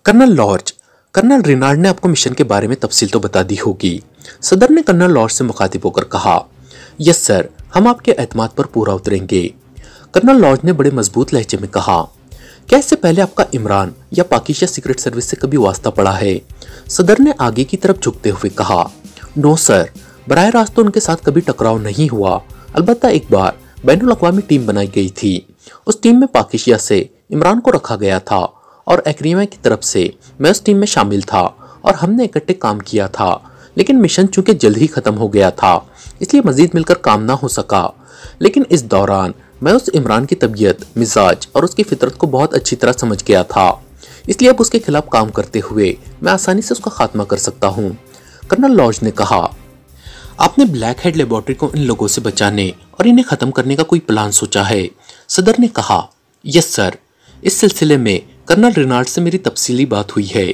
Colonel large, colonel Reginald ने आपको mission के बारे में तफसील तो बता दी होगी। सदर ने कर्नल लॉर्ज से मुखातिब होकर कहा, यस सर, हम आपके एतमाद पर पूरा उतरेंगे। कर्नल लॉर्ज ने बड़े मजबूत लहजे में कहा, क्या इससे पहले आपका इमरान या पाकिस्तान सीक्रेट सर्विस से कभी वास्ता पड़ा है? सदर ने आगे की तरफ झुकते हुए कहा, नो सर, बराह रास्त तो उनके साथ कभी टकराव नहीं हुआ। अलबत्ता एक बार बैनुल अक़वामी टीम बनाई गई थी। उस टीम में पाकिस्तान से इमरान को रखा गया था और एक्रीमा की तरफ से मैं उस टीम में शामिल था और हमने इकट्ठे काम किया था। लेकिन मिशन चूंकि जल्द ही खत्म हो गया था, इसलिए मजीद मिलकर काम ना हो सका। लेकिन इस दौरान मैं उस इमरान की तबीयत, मिजाज और उसकी फितरत को बहुत अच्छी तरह समझ गया था, इसलिए अब उसके खिलाफ काम करते हुए मैं आसानी से उसका खात्मा कर सकता हूँ। कर्नल लॉर्ज ने कहा, आपने ब्लैक हेड लेबोरेटरी को इन लोगों से बचाने और इन्हें खत्म करने का कोई प्लान सोचा है? सदर ने कहा, यस सर, इस सिलसिले में कर्नल रेनाल्ड से मेरी तफसीली बात हुई है।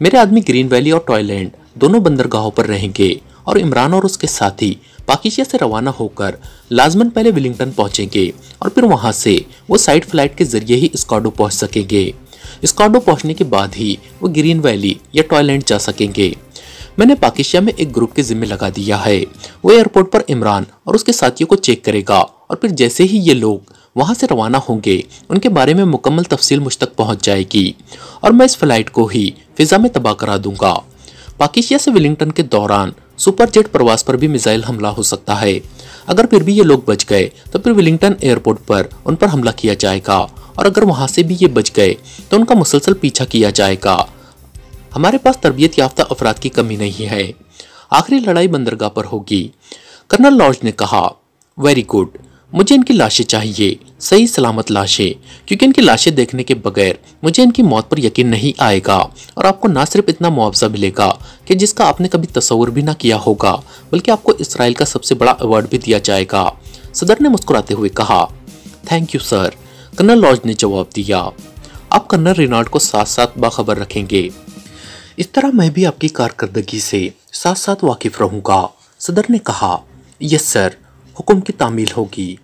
मेरे आदमी ग्रीन वैली और टॉयलैंड दोनों बंदरगाहों पर रहेंगे और इमरान और उसके साथी पाकिस्तान से रवाना होकर लाजमन पहले विलिंगटन पहुंचेंगे और फिर वहां से वो साइड फ्लाइट के जरिए ही स्कॉडो पहुंच सकेंगे। स्कॉडो पहुंचने के बाद ही वो ग्रीन वैली या टॉयलैंड जा सकेंगे। मैंने पाकिस्तान में एक ग्रुप के जिम्मे लगा दिया है। वो एयरपोर्ट पर इमरान और उसके साथियों को चेक करेगा और फिर जैसे ही ये लोग वहां से रवाना होंगे, उनके बारे में मुकम्मल तफसील मुझ तक पहुंच जाएगी और मैं इस फ्लाइट को ही फिजा में तबाह करा दूंगा। पाकिस्तान से विलिंगटन के दौरान सुपर जेट प्रवास पर भी मिसाइल हमला हो सकता है। अगर फिर भी ये लोग बच गए तो फिर विलिंगटन एयरपोर्ट पर उन पर हमला किया जाएगा और अगर वहां से भी ये बच गए तो उनका मुसलसल पीछा किया जाएगा। हमारे पास तरबियत याफ्ता अफराद की कमी नहीं है। आखिरी लड़ाई बंदरगाह पर होगी। कर्नल लॉर्ज ने कहा, वेरी गुड, मुझे इनकी लाशें चाहिए, सही सलामत लाशें, क्योंकि इनकी लाशें देखने के बगैर मुझे इनकी मौत पर यकीन नहीं आएगा और आपको ना सिर्फ इतना मुआवजा मिलेगा कि जिसका आपने कभी तस्वुर भी ना किया होगा, बल्कि आपको इसराइल का सबसे बड़ा अवार्ड भी दिया जाएगा। सदर ने मुस्कुराते हुए कहा, thank you sir. Colonel Lorge ने जवाब दिया, आप कर्नल रेनाल्ड को साथ साथ बाखबर रखेंगे। इस तरह मैं भी आपकी कारकर्दगी से साथ साथ वाकिफ रहूंगा। सदर ने कहा, यस सर, हुक्म की तामील होगी।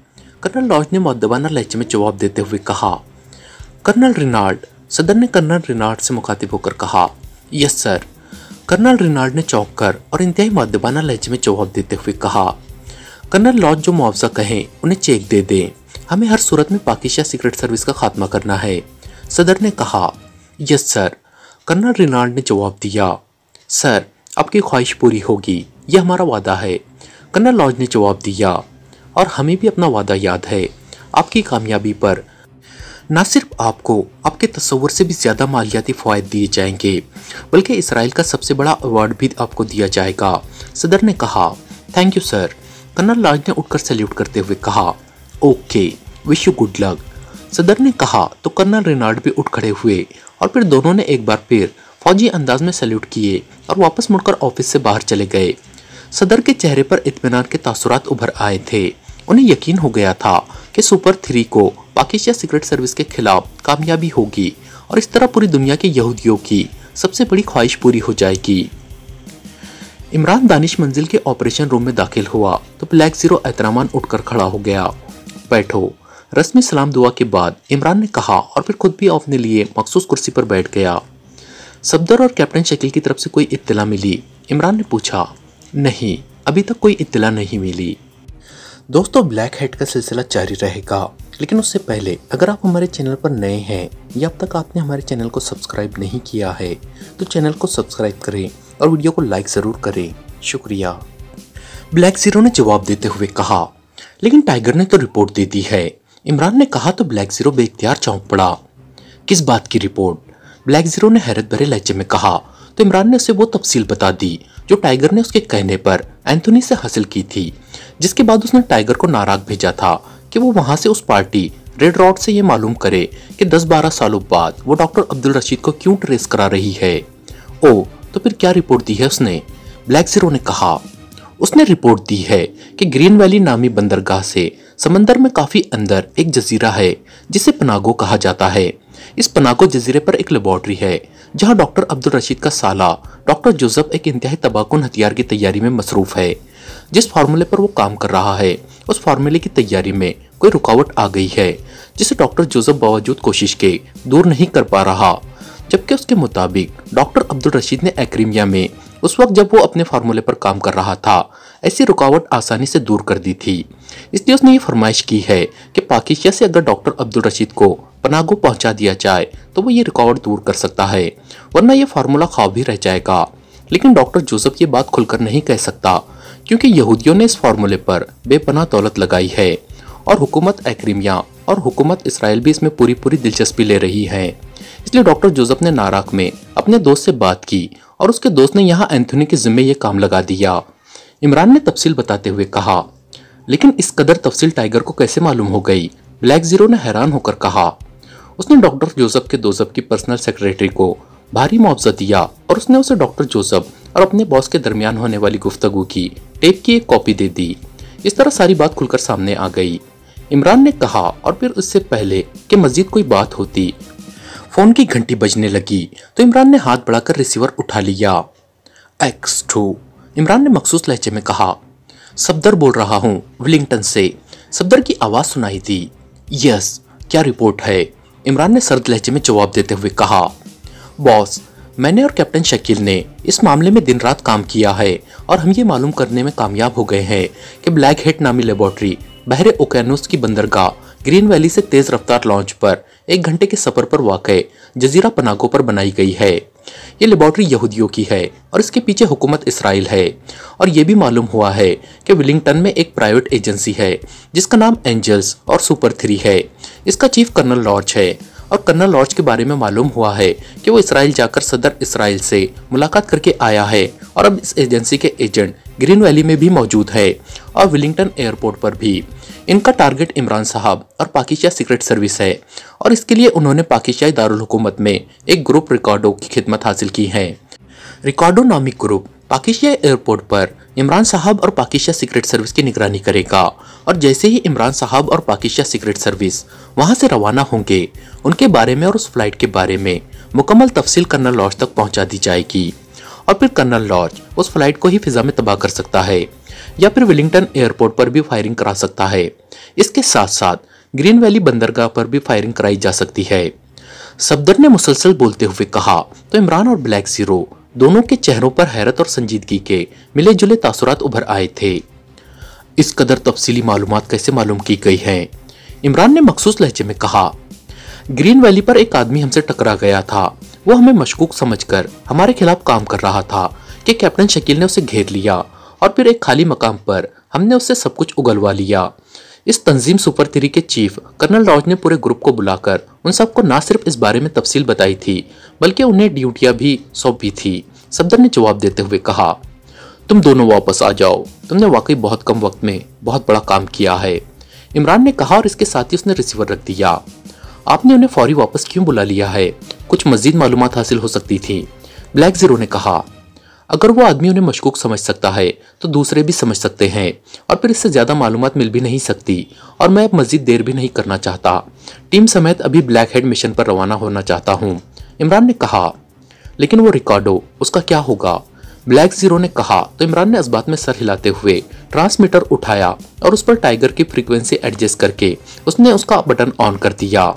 कर्नल लॉर्ज ने मुअद्दबाना लहजे में जवाब देते हुए कहा, कर्नल रेनाल्ड। सदर ने कर्नल रेनाल्ड से मुखातिब होकर कहा, यस सर। कर्नल रेनाल्ड ने चौंक कर और इंतहाई मुअद्दबाना लहजे में जवाब देते हुए कहा, कर्नल लॉर्ज जो मुआवजा कहें उन्हें चेक दे दें। हमें हर सूरत में पाकिस्तान सीक्रेट सर्विस का खात्मा करना है। सदर ने कहा, यस सर। कर्नल रेनाल्ड ने जवाब दिया, सर, आपकी ख्वाहिश पूरी होगी, यह हमारा वादा है। कर्नल लॉर्ज ने जवाब दिया, और हमें भी अपना वादा याद है। आपकी कामयाबी पर न सिर्फ आपको आपके तस्वुर से भी ज्यादा मालियाती फ़वाइद दिए जाएंगे, बल्कि इसराइल का सबसे बड़ा अवार्ड भी आपको दिया जाएगा। सदर ने कहा, thank you sir. Colonel Lorge ने उठकर सैल्यूट करते हुए कहा, okay, wish you good luck. सदर ने कहा तो कर्नल रेनाल्ड भी उठ खड़े हुए और फिर दोनों ने एक बार फिर फौजी अंदाज में सैल्यूट किए और वापस मुड़कर ऑफिस से बाहर चले गए। सदर के चेहरे पर इत्मीनान के तासुरात उभर आए थे। उन्हें यकीन हो गया था कि सुपर 3 को पाकिस्तान सीक्रेट सर्विस के खिलाफ कामयाबी होगी और इस तरह पूरी दुनिया के यहूदियों की सबसे बड़ी ख्वाहिश पूरी हो जाएगी। इमरान दानिश मंजिल के ऑपरेशन रूम में दाखिल हुआ तो ब्लैक जीरो एहतरामान उठकर खड़ा हो गया। बैठो। रस्मी सलाम दुआ के बाद इमरान ने कहा और फिर खुद भी अपने लिए मखसूस कुर्सी पर बैठ गया। सफदर और कैप्टन शकील की तरफ से कोई इत्तला मिली? इमरान ने पूछा। नहीं, अभी तक कोई इत्तला नहीं मिली। दोस्तों, ब्लैक हेड का सिलसिला जारी रहेगा, लेकिन उससे पहले अगर आप हमारे चैनल पर नए हैं या अब तक आपने हमारे चैनल को सब्सक्राइब नहीं किया है तो चैनल को सब्सक्राइब करें और वीडियो को लाइक ज़रूर करें। शुक्रिया। ब्लैक जीरो ने जवाब देते हुए कहा, लेकिन टाइगर ने तो रिपोर्ट दे दी है। इमरान ने कहा तो ब्लैक जीरो बेइख्तियार चौंक पड़ा। किस बात की रिपोर्ट? ब्लैक जीरो ने हैरत भरे लहजे में कहा तो इमरान ने उसे वो तफसील बता दी जो टाइगर ने उसके कहने पर एंथोनी से हासिल की थी, जिसके बाद उसने टाइगर को नाराग भेजा था कि वो वहां से उस पार्टी रेड रॉड से ये मालूम करे कि 10-12 सालों बाद वो डॉक्टर अब्दुल रशीद को क्यों ट्रेस करा रही है। ओ, तो फिर क्या रिपोर्ट दी है उसने? ब्लैक जीरो ने कहा, उसने रिपोर्ट दी है कि ग्रीन वैली नामी बंदरगाह से समंदर में काफी अंदर एक जजीरा है जिसे पनागो कहा जाता है। इस पनागो जजीरे पर एक लेबोरेटरी है जहां डॉक्टर अब्दुल रशीद का साला डॉक्टर जोसेफ एक इंतहाई तबाहकुन हथियार की तैयारी में मसरूफ है। जिस फार्मूले पर वो काम कर रहा है उस फार्मूले की तैयारी में कोई रुकावट आ गई है जिसे डॉक्टर जोसेफ बावजूद कोशिश के दूर नहीं कर पा रहा। जबकि उसके मुताबिक डॉक्टर अब्दुल रशीद ने एक्रीमिया में उस वक्त जब वो अपने फार्मूले पर काम कर रहा था ऐसी रुकावट आसानी से दूर कर दी थी। इसलिए उसने ये फरमाइश की है कि पाकिस्तान से अगर डॉक्टर अब्दुल रशीद को पनागो पहुंचा दिया जाए तो वो ये रुकावट दूर कर सकता है, वरना ये फार्मूला ख्वाब ही रह जाएगा। लेकिन डॉक्टर जोसेफ ये बात खुलकर नहीं कह सकता क्योंकि यहूदियों ने इस फार्मूले पर बेपनाह दौलत लगाई है और हुकूमत एक्रीमिया और हुकूमत इसराइल भी इसमें पूरी दिलचस्पी ले रही है। इसलिए डॉक्टर जोसेफ ने नाराक में अपने दोस्त से बात की और उसके दोस्त ने यहाँ एंथोनी के जिम्मे ये काम लगा दिया। इमरान ने तफसील बताते हुए कहा, लेकिन इस कदर तफसील टाइगर को कैसे मालूम हो गई? ब्लैक जीरो ने हैरान होकर कहा। उसने डॉक्टर जोसेफ के दोस्त की पर्सनल सेक्रेटरी को भारी मुआवजा दिया और उसने उसे डॉक्टर जोसेफ और अपने बॉस के दरमियान होने वाली गुफ्तगू की टेप की एक कॉपी दे दी। इस तरह सारी बात खुलकर सामने आ गई। इमरान ने कहा और फिर उससे पहले कि मजीद कोई बात होती फोन की घंटी बजने लगी तो इमरान ने हाथ बढ़ाकर रिसीवर उठा लिया। X2 इमरान ने मखसूस लहजे में कहा, सफदर बोल रहा हूँ विलिंगटन से। सफदर की आवाज सुनाई दी। यस, क्या रिपोर्ट है? इमरान ने सर्द लहजे में जवाब देते हुए कहा, बॉस, मैंने और कैप्टन शकील ने इस मामले में दिन रात काम किया है और हम ये मालूम करने में कामयाब हो गए हैं कि ब्लैक हेट नामी लेबोरेटरी बहरे ओकेनूस की बंदरगाह ग्रीन वैली से तेज रफ्तार लॉन्च पर 1 घंटे के सफर पर वाक़े जजीरा पनागो पर बनाई गई है। ये लेबोरेटरी यहूदियों की है और इसके पीछे हुकूमत इसराइल है। और ये भी मालूम हुआ है कि विलिंगटन में एक प्राइवेट एजेंसी है जिसका नाम एंजल्स और सुपर 3 है। इसका चीफ कर्नल लॉर्ज है और कर्नल लॉर्ज के बारे में मालूम हुआ है कि वो इसराइल जाकर सदर इसराइल से मुलाकात करके आया है और अब इस एजेंसी के एजेंट ग्रीन वैली में भी मौजूद है और विलिंगटन एयरपोर्ट पर भी। इनका टारगेट इमरान साहब और पाकिस्तान सीक्रेट सर्विस है और इसके लिए उन्होंने पाकिस्तानी दारुल हुकूमत में एक ग्रुप रिकॉर्डो की खिदमत हासिल की है। रिकॉर्डो नामी ग्रुप पाकिस्तान एयरपोर्ट पर इमरान साहब और पाकिस्तान सीक्रेट सर्विस की निगरानी करेगा और जैसे ही इमरान साहब और पाकिस्तान सीक्रेट सर्विस वहां से रवाना होंगे उनके बारे में और उस फ्लाइट के बारे में मुकम्मल तफसील कर्नल लॉर्ज तक पहुंचा दी जाएगी और फिर कर्नल लॉर्ज उस फ्लाइट को ही फिजा में तबाह कर सकता है या फिर विलिंगटन एयरपोर्ट पर भी फायरिंग करा सकता है। इसके साथ साथ ग्रीन वैली बंदरगाह पर भी फायरिंग कराई जा सकती है। सफदर ने मुसलसल बोलते हुए कहा तो इमरान और ब्लैक जीरो दोनों के चेहरों पर हैरत और संजीदगी के मिले जुले तासुरात उभर आए थे। इस कदर तफसीली मालूमात कैसे मालूम की गई हैं? इमरान ने मखसूस लहजे में कहा, ग्रीन वैली पर एक आदमी हमसे टकरा गया था। वो हमें मशकूक समझकर हमारे खिलाफ काम कर रहा था कि कैप्टन शकील ने उसे घेर लिया और फिर एक खाली मकाम पर हमने उससे सब कुछ उगलवा लिया। इस तंजीम सुपर 3 के चीफ कर्नल लॉर्ज ने पूरे ग्रुप को बुलाकर उन सबको न सिर्फ इस बारे में तफसील बताई थी बल्कि उन्हें ड्यूटियां भी सौंपी थी। सफदर ने जवाब देते हुए कहा, तुम दोनों वापस आ जाओ, तुमने वाकई बहुत कम वक्त में बहुत बड़ा काम किया है। इमरान ने कहा और इसके साथ ही उसने रिसीवर रख दिया। आपने उन्हें फौरी वापस क्यों बुला लिया है? कुछ मजीद मालूमात हासिल हो सकती थी। ब्लैक जीरो ने कहा, अगर वो आदमी उन्हें मशकूक समझ सकता है तो दूसरे भी समझ सकते हैं और फिर इससे ज्यादा मालूमात मिल भी नहीं सकती और मैं अब मजीद देर भी नहीं करना चाहता। टीम समेत अभी ब्लैक हेड मिशन पर रवाना होना चाहता हूँ। इमरान ने कहा, लेकिन वो रिकॉर्डो, उसका क्या होगा? ब्लैक जीरो ने कहा तो इमरान ने इस बात में सर हिलाते हुए ट्रांसमीटर उठाया और उस पर टाइगर की फ्रीक्वेंसी एडजस्ट करके उसने उसका बटन ऑन कर दिया।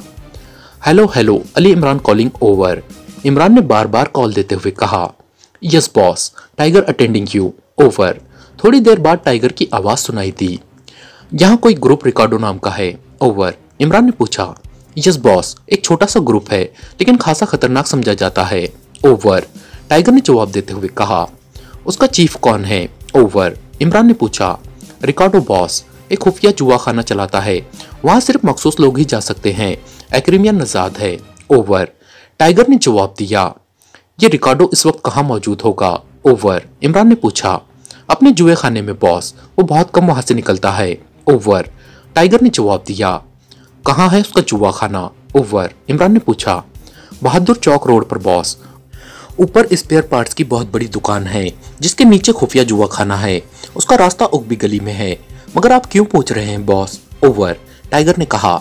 Hello hello, Ali Imran calling over. Imran ने बार बार कॉल देते हुए कहा, yes boss, tiger attending you, over. थोड़ी देर बाद टाइगर की आवाज सुनाई दी। यहाँ कोई ग्रुप रिकॉर्डो नाम का है, ओवर। इमरान ने पूछा, यस बॉस, एक छोटा सा ग्रुप है लेकिन खासा खतरनाक समझा जाता है, ओवर। टाइगर ने जवाब देते हुए कहा, उसका चीफ कौन है, ओवर। इमरान ने पूछा, रिकॉर्डो बॉस एक खुफिया जुआ खाना चलाता है, वहां सिर्फ मखसूस लोग ही जा सकते हैं, एक्रीमिया नजाद है, ओवर। टाइगर ने जवाब दिया, ये रिकॉर्डो इस वक्त कहाँ मौजूद होगा, ओवर। इमरान ने पूछा, अपने जुए खाने में बॉस, वो बहुत कम वहां से निकलता है, ओवर। टाइगर ने जवाब दिया, कहाँ है उसका जुआ खाना, ओवर। इमरान ने पूछा, बहादुर चौक रोड पर बॉस, ऊपर स्पेयर पार्ट्स की बहुत बड़ी दुकान है जिसके नीचे खुफिया जुआ खाना है, उसका रास्ता उगबी गली में है। मगर आप क्यों पूछ रहे हैं बॉस, ओवर। टाइगर ने कहा,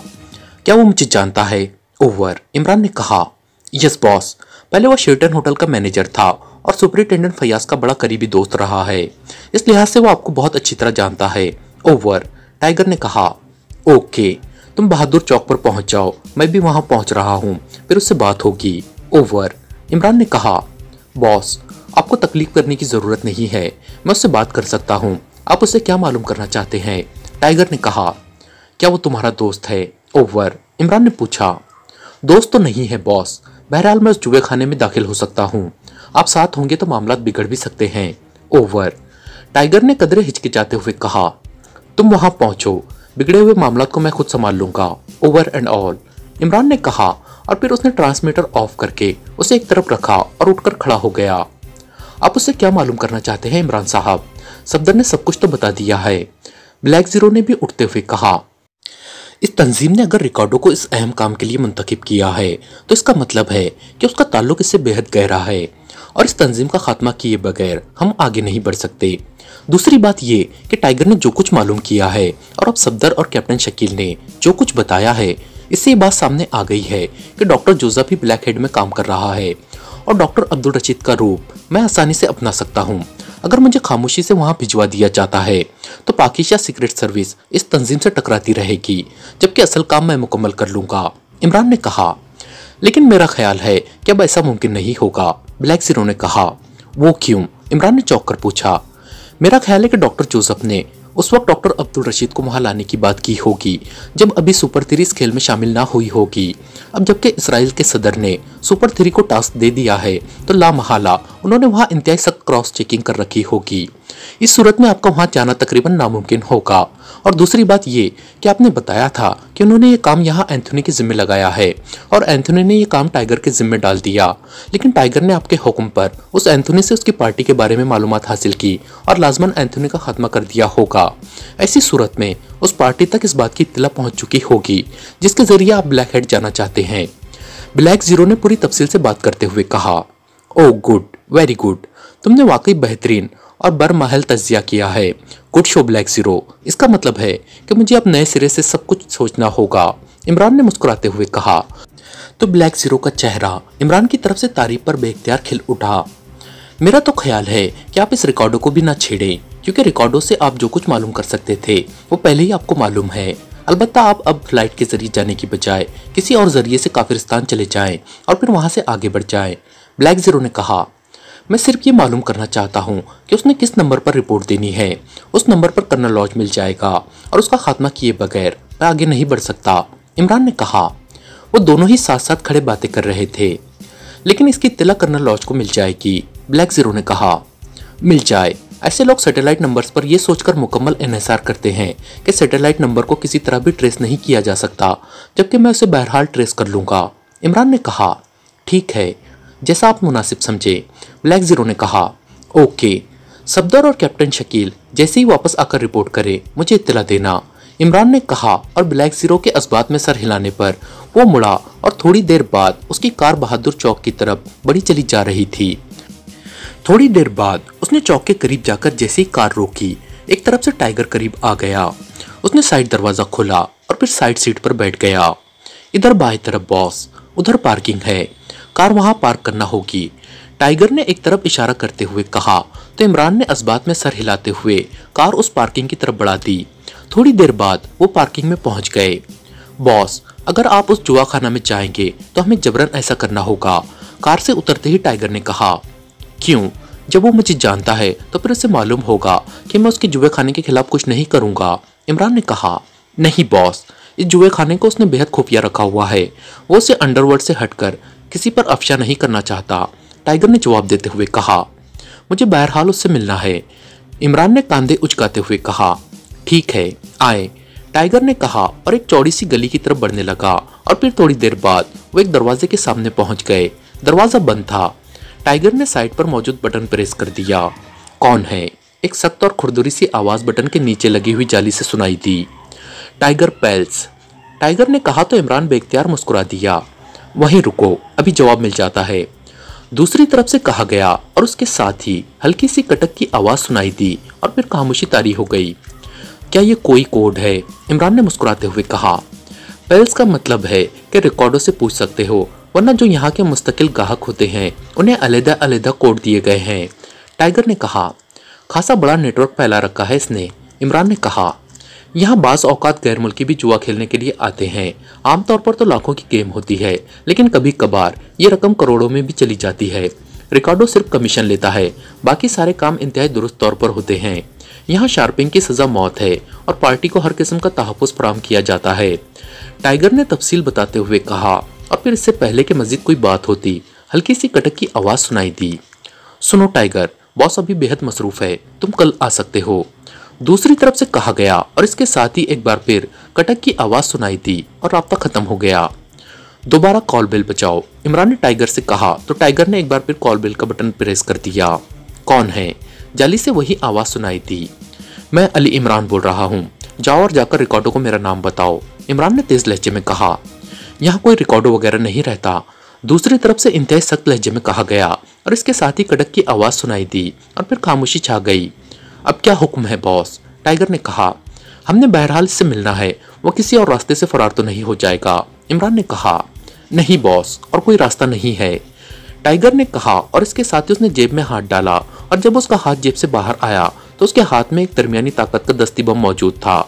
क्या वो मुझे जानता है, ओवर। इमरान ने कहा, यस बॉस, पहले वो शेल्टन होटल का मैनेजर था और सुपरिटेंडेंट फयाज का बड़ा करीबी दोस्त रहा है, इस लिहाज से वो आपको बहुत अच्छी तरह जानता है, ओवर। टाइगर ने कहा, ओके, तुम बहादुर चौक पर पहुंच जाओ, मैं भी वहां पहुंच रहा हूं, फिर उससे बात होगी, ओवर। इमरान ने कहा, बॉस आपको तकलीफ करने की जरूरत नहीं है, मैं उससे बात कर सकता हूँ, आप उससे क्या मालूम करना चाहते हैं? टाइगर ने कहा, क्या वो तुम्हारा दोस्त है? ओवर। इमरान ने पूछा, दोस्त तो नहीं है बॉस, बहरहाल मैं उस जुए खाने में दाखिल हो सकता हूँ, आप साथ होंगे तो मामला बिगड़ भी सकते हैं। ओवर। टाइगर ने कदरे हिचकिचाते हुए कहा, तुम वहां पहुंचो, बिगड़े हुए मामला को मैं खुद संभाल लूंगा। Over and all. इमरान ने कहा और फिर उसने ट्रांसमीटर ऑफ करके उसे एक तरफ रखा और उठकर खड़ा हो गया। आप उससे क्या मालूम करना चाहते हैं इमरान साहब? सफदर ने सब कुछ तो बता दिया है। ब्लैक जीरो ने भी उठते हुए कहा, इस तंजीम ने अगर रिकॉर्डो को इस अहम काम के लिए मुंतखब किया है तो इसका मतलब है कि उसका ताल्लुक इससे बेहद गहरा है और इस तंजीम का खात्मा किए बगैर हम आगे नहीं बढ़ सकते। दूसरी बात ये कि टाइगर ने जो कुछ मालूम किया है और अब सफदर और कैप्टन शकील ने जो कुछ बताया है, इससे ये बात सामने आ गई है कि डॉक्टर जोसेफ भी ब्लैक हेड में काम कर रहा है और डॉक्टर अब्दुल रशीद का रूप मैं आसानी से अपना सकता हूँ। अगर मुझे खामोशी से वहां भिजवा दिया जाता है तो पाकिस्तान सीक्रेट सर्विस इस तंजीम से टकराती रहेगी, जबकि असल काम मैं मुकम्मल कर लूंगा। इमरान ने कहा, लेकिन मेरा ख्याल है कि अब ऐसा मुमकिन नहीं होगा। ब्लैक जीरो ने कहा, वो क्यों? इमरान ने चौंक कर पूछा। मेरा ख्याल है कि डॉक्टर जोसेफ ने उस वक्त डॉक्टर अब्दुल रशीद को वहां लाने की बात की होगी जब अभी सुपर 3 इस खेल में शामिल ना हुई होगी। अब जबकि इसराइल के सदर ने सुपर 3 को टास्क दे दिया है तो लामहला उन्होंने वहां इंतहाई सख्त क्रॉस चेकिंग कर रखी होगी। इस सूरत में आपका वहां जाना तकरीबन नामुमकिन होगा। और दूसरी बात ये कि आपने बताया था कि उन्होंने ये काम यहाँ एंथोनी के जिम्मे लगाया है और एंथोनी ने ये काम टाइगर के जिम्मे डाल दिया, लेकिन टाइगर ने आपके हुक्म पर उस एंथोनी से उसकी पार्टी के बारे में मालूमात हासिल की और लाजमन एंथोनी का खात्मा कर दिया होगा। ऐसी सूरत में उस पार्टी तक इस बात की इत्तला पहुंच चुकी होगी जिसके जरिए आप ब्लैक हेड जाना चाहते हैं। ब्लैक जीरो ने पूरी तफसील से बात करते हुए कहा, ओह गुड, वेरी गुड, तुमने वाकई बेहतरीन और बरमहल तज्जिया किया है। गुड शो ब्लैक जीरो, इसका मतलब है कि मुझे अब नए सिरे से सब कुछ सोचना होगा। इमरान ने मुस्कुराते हुए कहा। तो ब्लैक जीरो का चेहरा इमरान की तरफ से तारीफ पर बेख्तियार खिल उठा। मेरा तो ख्याल है कि आप इस रिकॉर्डो को भी ना छेड़ें, क्योंकि रिकॉर्डो से आप जो कुछ मालूम कर सकते थे वो पहले ही आपको मालूम है। अलबत्ता आप अब फ्लाइट के जरिए जाने की बजाय किसी और जरिए से काफिरिस्तान चले जाएं और फिर वहां से आगे बढ़ जाएं। ब्लैक जीरो ने कहा, मैं सिर्फ ये मालूम करना चाहता हूँ कि उसने किस नंबर पर रिपोर्ट देनी है। उस नंबर पर कर्नल लॉज मिल जाएगा और उसका खात्मा किए बगैर मैं आगे नहीं बढ़ सकता। इमरान ने कहा। वो दोनों ही साथ साथ खड़े बातें कर रहे थे। लेकिन इसकी इत्तला कर्नल लॉज को मिल जाएगी। ब्लैक जीरो ने कहा, मिल जाए। ऐसे लोग सैटेलाइट नंबर्स पर यह सोचकर मुकम्मल इन्हिसार करते हैं कि सैटेलाइट नंबर को किसी तरह भी ट्रेस नहीं किया जा सकता, जबकि मैं उसे बहरहाल ट्रेस कर लूंगा। इमरान ने कहा, ठीक है, जैसा आप मुनासिब समझे। ब्लैक जीरो ने कहा, ओके। सफदर और कैप्टन शकील जैसे ही वापस आकर रिपोर्ट करे मुझे इत्तला देना। इमरान ने कहा और ब्लैक जीरो के असबात में सर हिलाने पर वो मुड़ा और थोड़ी देर बाद उसकी कार बहादुर चौक की तरफ बढ़ी चली जा रही थी। थोड़ी देर बाद उसने चौक के करीब जाकर जैसे ही कार रोकी, एक तरफ से टाइगर करीब आ गया। उसने साइड दरवाजा खोला और फिर साइड सीट पर बैठ गया। इधर बाएं तरफ बॉस, उधर पार्किंग है, कार वहां पार्क करना होगी। टाइगर ने एक तरफ इशारा करते हुए कहा तो इमरान ने असबात में सर हिलाते हुए कार उस पार्किंग की तरफ बढ़ा दी। थोड़ी देर बाद वो पार्किंग में पहुंच गए। बॉस, अगर आप उस जुआ खाना में जाएंगे तो हमें जबरन ऐसा करना होगा। कार से उतरते ही टाइगर ने कहा। क्यों? जब वो मुझे जानता है तो फिर उसे मालूम होगा कि मैं उसके जुए खाने के खिलाफ कुछ नहीं करूंगा। इमरान ने कहा, नहीं बॉस, इस जुए खाने को उसने बेहद खुफिया रखा हुआ है। वो उसे अंडरवर्ल्ड से हटकर किसी पर अफशा नहीं करना चाहता। टाइगर ने जवाब देते हुए कहा, मुझे बहरहाल उससे मिलना है। इमरान ने कांधे उचकाते हुए कहा, ठीक है, आए। टाइगर ने कहा और एक चौड़ी सी गली की तरफ बढ़ने लगा और फिर थोड़ी देर बाद वो एक दरवाजे के सामने पहुंच गए। दरवाजा बंद था। टाइगर ने साइड पर मौजूद बटन प्रेस कर दिया। कौन है? एक सख्त और खुरदुरी सी आवाज बटन के नीचे लगी हुई जाली से सुनाई दी। Tiger pails. टाइगर ने कहा तो इमरान बेख्तियार मुस्कुरा दिया। वहीं रुको, अभी जवाब मिल जाता है। दूसरी तरफ से कहा गया और उसके साथ ही हल्की सी कटक की आवाज सुनाई दी और फिर खामोशी तारी हो गई। क्या ये कोई कोड है? इमरान ने मुस्कुराते हुए कहा। पेल्स का मतलब है कि रिकॉर्डों से पूछ सकते हो, वरना जो यहाँ के मुस्तकिल ग्राहक होते हैं उन्हें अलग-अलग कोड दिए गए हैं। टाइगर ने कहा। खासा बड़ा नेटवर्क फैला रखा है इसने। इमरान ने कहा। यहाँ बास औकात गैर मुल्की भी जुआ खेलने के लिए आते हैं। आमतौर पर तो लाखों की गेम होती है, लेकिन कभी कभार ये रकम करोड़ों में भी चली जाती है। रिकार्डो सिर्फ कमीशन लेता है, बाकी सारे काम इंतहाई दुरुस्त तौर पर होते हैं। यहाँ शार्पिंग की सजा मौत है और पार्टी को हर किस्म का तहफ़्फ़ुज़ फराहम किया जाता है। टाइगर ने तफसील बताते हुए कहा, और फिर इससे पहले कि मजीद कोई बात होती, हल्की सी कटक की आवाज़ सुनाई दी। सुनो टाइगर, बॉस अभी बेहद मसरूफ है, तुम कल आ सकते हो, दूसरी तरफ से कहा गया। और इसके साथ ही एक बार फिर कटक की आवाज़ सुनाई दी और राब्ता खत्म हो गया। दोबारा कॉल बेल बजाओ, इमरान ने टाइगर से कहा, तो टाइगर ने एक बार फिर कॉल बेल का बटन प्रेस कर दिया। कौन है? जाली से वही आवाज़ सुनाई दी। मैं अली इमरान बोल रहा हूँ, जाओ और जाकर रिकॉर्डो को मेरा नाम बताओ, इमरान ने तेज लहजे में कहा। यहाँ कोई रिकॉर्डो वगैरह नहीं रहता, दूसरी तरफ से इंतहाई सख्त लहजे में कहा गया। और इसके साथ ही कटक की आवाज़ सुनाई दी और फिर खामोशी छा गई। अब क्या हुक्म है बॉस? टाइगर ने कहा। हमने बहरहाल इससे मिलना है, वो किसी और रास्ते से फरार तो नहीं हो जाएगा, इमरान ने कहा। नहीं बॉस, और कोई रास्ता नहीं है, टाइगर ने कहा। और इसके साथ ही उसने जेब में हाथ डाला और जब उसका हाथ जेब से बाहर आया तो उसके हाथ में एक दरमियानी ताकत का दस्ती बम मौजूद था।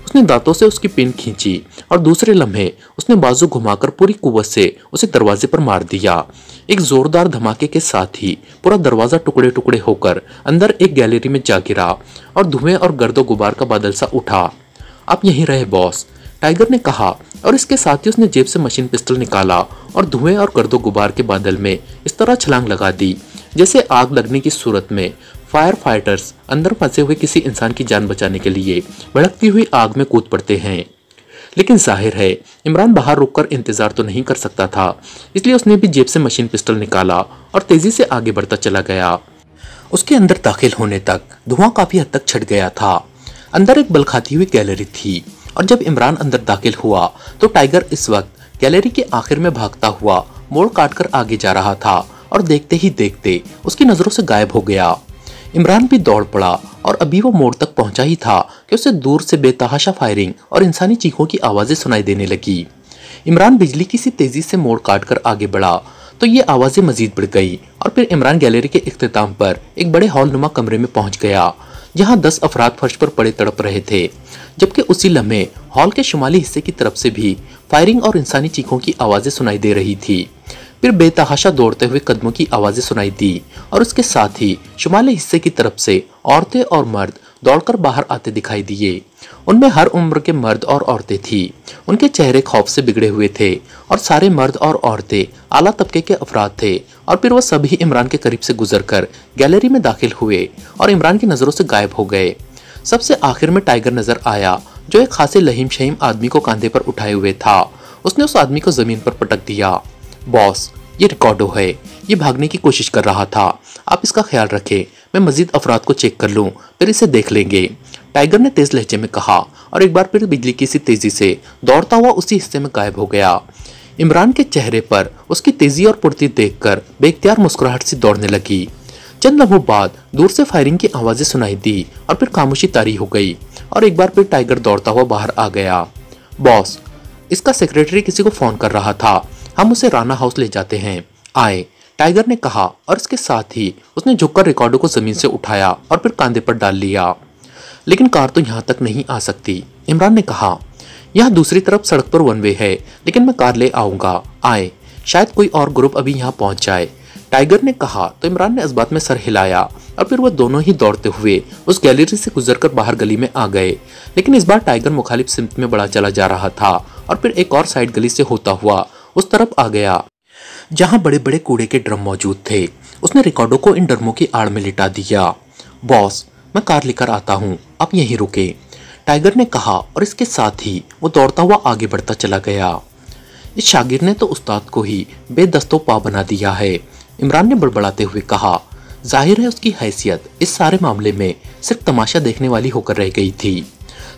उसने दांतों से उसकी पिन खींची और दूसरे लम्हे उसने बाजू घुमाकर पूरी कुव्वत से उसे दरवाजे पर मार दिया। एक जोरदार धमाके के साथ ही पूरा दरवाजा टुकड़े टुकड़े होकर अंदर एक गैलरी में जा गिरा और धुएं और गर्दो गुबार का बादल सा उठा। आप यहीं रहे बॉस, टाइगर ने कहा। और इसके साथ ही उसने जेब से मशीन पिस्टल निकाला और धुएं और गर्दो गुबार के बादल में इस तरह छलांग लगा दी जैसे आग लगने की सूरत में फायर फाइटर्स अंदर फंसे हुए किसी इंसान की जान बचाने के लिए भड़कती हुई आग में कूद पड़ते हैं। लेकिन जाहिर है इमरान बाहर रुककर इंतजार तो नहीं कर सकता था, इसलिए उसने भी जेब से मशीन पिस्टल निकाला और तेजी से आगे बढ़ता चला गया। उसके अंदर दाखिल होने तक धुआं काफी हद तक छट गया था। अंदर एक बल खाती हुई गैलरी थी और जब इमरान अंदर दाखिल हुआ तो टाइगर इस वक्त गैलरी के आखिर में भागता हुआ मोड़ काटकर आगे जा रहा था और देखते ही देखते उसकी नजरों से गायब हो गया। इमरान भी दौड़ पड़ा और अभी वो मोड़ तक पहुंचा ही था कि उसे दूर से बेतहाशा फायरिंग और इंसानी चीखों की आवाजें सुनाई देने लगी। इमरान बिजली की सी तेजी से मोड़ काटकर आगे बढ़ा तो ये आवाजें मजीद बढ़ गई और फिर इमरान गैलरी के इख्तिताम पर एक बड़े हॉल नुमा कमरे में पहुंच गया जहां 10 अफराद फर्श पर पड़े तड़प रहे थे, जबकि उसी लम्हे हॉल के शुमाली हिस्से की तरफ से भी फायरिंग और इंसानी चीखों की आवाजें सुनाई दे रही थी। फिर बेतहाशा दौड़ते हुए कदमों की आवाजें सुनाई दी और उसके साथ ही शुमाली हिस्से की तरफ से औरतें और मर्द दौड़कर बाहर आते दिखाई दिए। उनमें हर उम्र के मर्द और औरतें थी। उनके चेहरे खौफ से बिगड़े हुए थे और सारे मर्द और औरतें आला तबके के अफराद थे। और फिर वह सभी इमरान के करीब से गुजरकर गैलरी में दाखिल हुए और इमरान की नजरों से गायब हो गए। सबसे आखिर में टाइगर नजर आया जो एक खासे लहीम शहीम आदमी को कांधे पर उठाए हुए था। उसने उस आदमी को जमीन पर पटक दिया। बॉस, ये रिकॉर्डो है, ये भागने की कोशिश कर रहा था, आप इसका ख्याल रखें, मैं मजीद अफराद को चेक कर लूं, फिर इसे देख लेंगे, टाइगर ने तेज लहजे में कहा और एक बार फिर बिजली की सी तेजी से दौड़ता हुआ उसी हिस्से में गायब हो गया। इमरान के चेहरे पर उसकी तेजी और फुर्ती देखकर बेख्तियार मुस्कुराहट सी दौड़ने लगी। चंद लम्हों बाद दूर से फायरिंग की आवाजें सुनाई दी और फिर खामोशी तारी हो गई और एक बार फिर टाइगर दौड़ता हुआ बाहर आ गया। बॉस, इसका सेक्रेटरी किसी को फोन कर रहा था, हम उसे राना हाउस ले जाते हैं, आए, टाइगर ने कहा और इसके साथ ही उसने झुककर रिकॉर्डो को जमीन से उठाया और फिर कांधे पर डाल लिया। लेकिन कार तो यहाँ तक नहीं आ सकती, इमरान ने कहा। यहाँ दूसरी तरफ सड़क पर वन वे है, लेकिन मैं कार ले आऊंगा, आए, शायद कोई और ग्रुप अभी यहाँ पहुंच जाए, टाइगर ने कहा। तो इमरान ने इस बात में सर हिलाया और फिर वह दोनों ही दौड़ते हुए उस गैलरी से गुजरकर बाहर गली में आ गए। लेकिन इस बार टाइगर मुखालिफ सिमत में बढ़ा चला जा रहा था और फिर एक और साइड गली से होता हुआ उस तरफ आ गया जहां बड़े बड़े कूड़े के ड्रम मौजूद थे। उसने रिकॉर्डो को इन ड्रमों की आड़ में लिटा दिया। बॉस, मैं कार लेकर आता हूँ, आप यहीं रुके, टाइगर ने कहा और इसके साथ ही वो दौड़ता हुआ आगे बढ़ता चला गया। इस शागिर्द ने तो उस्ताद को ही बेदस्तों पा बना दिया है, इमरान ने बड़बड़ाते हुए कहा। जाहिर है उसकी हैसियत इस सारे मामले में सिर्फ तमाशा देखने वाली होकर रह गई थी।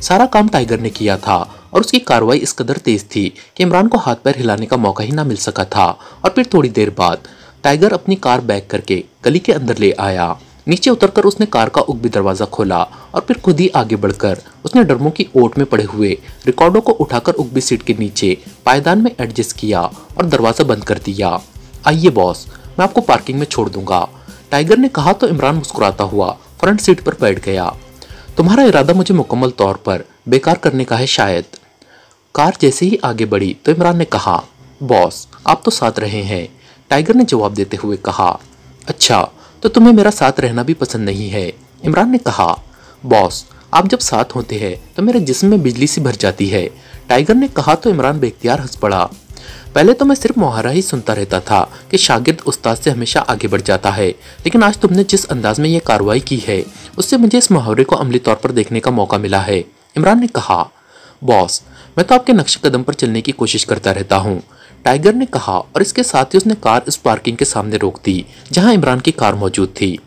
सारा काम टाइगर ने किया था और उसकी कार्रवाई इस कदर तेज थी कि इमरान को हाथ पैर हिलाने का मौका ही ना मिल सका था। और फिर थोड़ी देर बाद टाइगर अपनी कार बैक करके गली के अंदर ले आया। नीचे उतरकर उसने कार का उगबी दरवाजा खोला और फिर खुद ही आगे बढ़कर उसने ड्रमों की ओट में पड़े हुए रिकॉर्डो को उठाकर उगबी सीट के नीचे पायदान में एडजस्ट किया और दरवाजा बंद कर दिया। आइए बॉस, मैं आपको पार्किंग में छोड़ दूंगा, टाइगर ने कहा। तो इमरान मुस्कुराता हुआ फ्रंट सीट पर बैठ गया। तुम्हारा इरादा मुझे मुकम्मल तौर पर बेकार करने का है शायद। कार जैसे ही आगे बढ़ी तो इमरान ने कहा, बॉस आप तो साथ रहे हैं। टाइगर ने जवाब देते हुए कहा, अच्छा तो तुम्हें मेरा साथ रहना भी पसंद नहीं है। इमरान ने कहा, बॉस आप जब साथ होते हैं तो मेरे जिस्म में बिजली सी भर जाती है। टाइगर ने कहा तो इमरान बेख्तियार हंस पड़ा। पहले तो मैं सिर्फ मुहावरा ही सुनता रहता था कि शागिर्द उस्ताद से हमेशा आगे बढ़ जाता है, लेकिन आज तुमने जिस अंदाज में यह कार्रवाई की है उससे मुझे इस मुहावरे को अमली तौर पर देखने का मौका मिला है। इमरान ने कहा, बॉस मैं तो आपके नक्शे कदम पर चलने की कोशिश करता रहता हूँ। टाइगर ने कहा और इसके साथ ही उसने कार इस पार्किंग के सामने रोक दी जहां इमरान की कार मौजूद थी।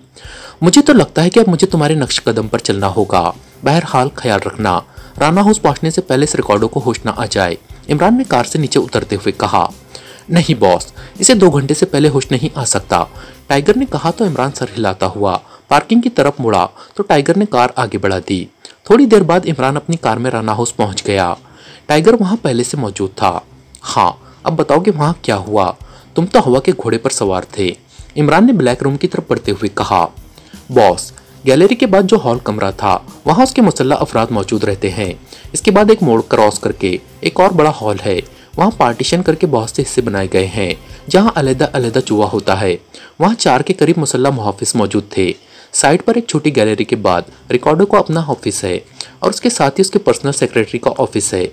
मुझे तो लगता है कि अब मुझे तुम्हारे नक्शे कदम पर चलना होगा। बहरहाल ख्याल रखना, राना हाउस पहुंचने से पहले इस रिकॉर्डो को होश न आ जाए। इमरान ने कार से नीचे उतरते हुए कहा, नहीं बॉस इसे 2 घंटे से पहले होश नहीं आ सकता। टाइगर ने कहा तो इमरान सर हिलाता हुआ पार्किंग की तरफ मुड़ा तो टाइगर ने कार आगे बढ़ा दी। थोड़ी देर बाद इमरान अपनी कार में राना हाउस पहुंच गया। टाइगर वहां पहले से मौजूद था। हाँ अब बताओ कि वहां क्या हुआ? तुम तो हवा के घोड़े पर सवार थे। इमरान ने ब्लैक रूम की तरफ बढ़ते हुए कहा, बॉस गैलरी के बाद जो हॉल कमरा था वहां उसके मुसल्लह अफराद मौजूद रहते हैं। इसके बाद एक मोड़ क्रॉस करके एक और बड़ा हॉल है। वहां पार्टीशन करके बहुत से हिस्से बनाए गए हैं जहां अलग अलग जुआ होता है। वहां 4 के करीब मुसल्लह मुहाफिज मौजूद थे। साइड पर एक छोटी गैलरी के बाद रिकॉर्डो को अपना ऑफिस है और उसके साथ ही उसके पर्सनल सेक्रेटरी का ऑफिस है।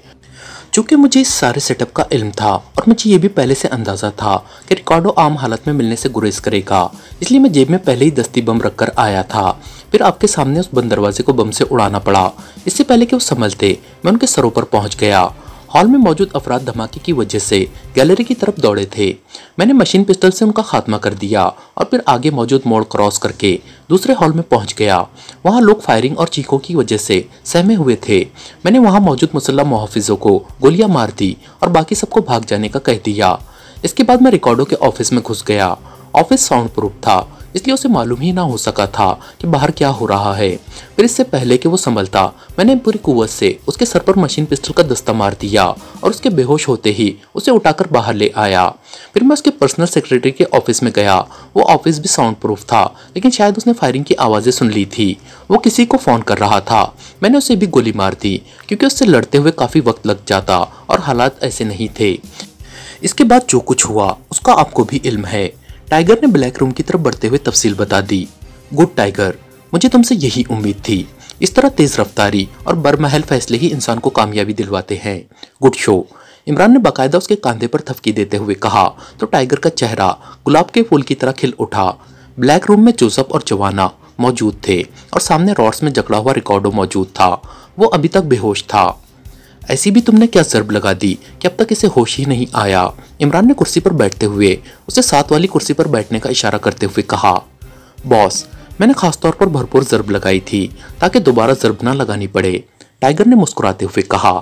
चूंकि मुझे इस सारे सेटअप का इल्म था और मुझे ये भी पहले से अंदाजा था कि रिकॉर्डो आम हालत में मिलने से गुरेज करेगा, इसलिए मैं जेब में पहले ही दस्ती बम रखकर आया था। फिर आपके सामने उस बंद दरवाजे को बम से उड़ाना पड़ा। इससे पहले कि वो संभलते मैं उनके सरों पर पहुंच गया। हॉल में मौजूद अफराद धमाके की वजह से गैलरी की तरफ दौड़े थे। मैंने मशीन पिस्टल से उनका खात्मा कर दिया और फिर आगे मौजूद मोड़ क्रॉस करके दूसरे हॉल में पहुंच गया। वहां लोग फायरिंग और चीखों की वजह से सहमे हुए थे। मैंने वहां मौजूद मुसल्लह मुहाफिजों को गोलियां मार दी और बाकी सबको भाग जाने का कह दिया। इसके बाद मैं रिकॉर्डो के ऑफिस में घुस गया। ऑफिस साउंड प्रूफ था, इसलिए उसे मालूम ही ना हो सका था कि बाहर क्या हो रहा है। फिर इससे पहले कि वो संभलता मैंने पूरी कुव्वत से उसके सर पर मशीन पिस्टल का दस्ता मार दिया और उसके बेहोश होते ही उसे उठाकर बाहर ले आया। फिर मैं उसके पर्सनल सेक्रेटरी के ऑफिस में गया। वो ऑफिस भी साउंड प्रूफ था, लेकिन शायद उसने फायरिंग की आवाज़ें सुन ली थी। वो किसी को फ़ोन कर रहा था। मैंने उसे भी गोली मार दी क्योंकि उससे लड़ते हुए काफ़ी वक्त लग जाता और हालात ऐसे नहीं थे। इसके बाद जो कुछ हुआ उसका आपको भी इल्म है। टाइगर ने ब्लैक रूम की तरफ बढ़ते हुए तफसील बता दी। गुड टाइगर, मुझे तुमसे यही उम्मीद थी। इस तरह तेज रफ्तारी और बरमहल फैसले ही इंसान को कामयाबी दिलवाते हैं। Good show. इमरान ने बाकायदा उसके कंधे पर थपकी देते हुए कहा तो टाइगर का चेहरा गुलाब के फूल की तरह खिल उठा। ब्लैक रूम में जोसेफ और जवाना मौजूद थे और सामने रॉड्स में जकड़ा हुआ रिकॉर्डो मौजूद था। वो अभी तक बेहोश था। ऐसी भी तुमने क्या ज़र्ब लगा दी कि अब तक इसे होश ही नहीं आया? इमरान ने कुर्सी पर बैठते हुए उसे साथ वाली कुर्सी पर बैठने का इशारा करते हुए कहा। बॉस मैंने खासतौर पर भरपूर ज़र्ब लगाई थी ताकि दोबारा ज़र्ब ना लगानी पड़े। टाइगर ने मुस्कुराते हुए कहा।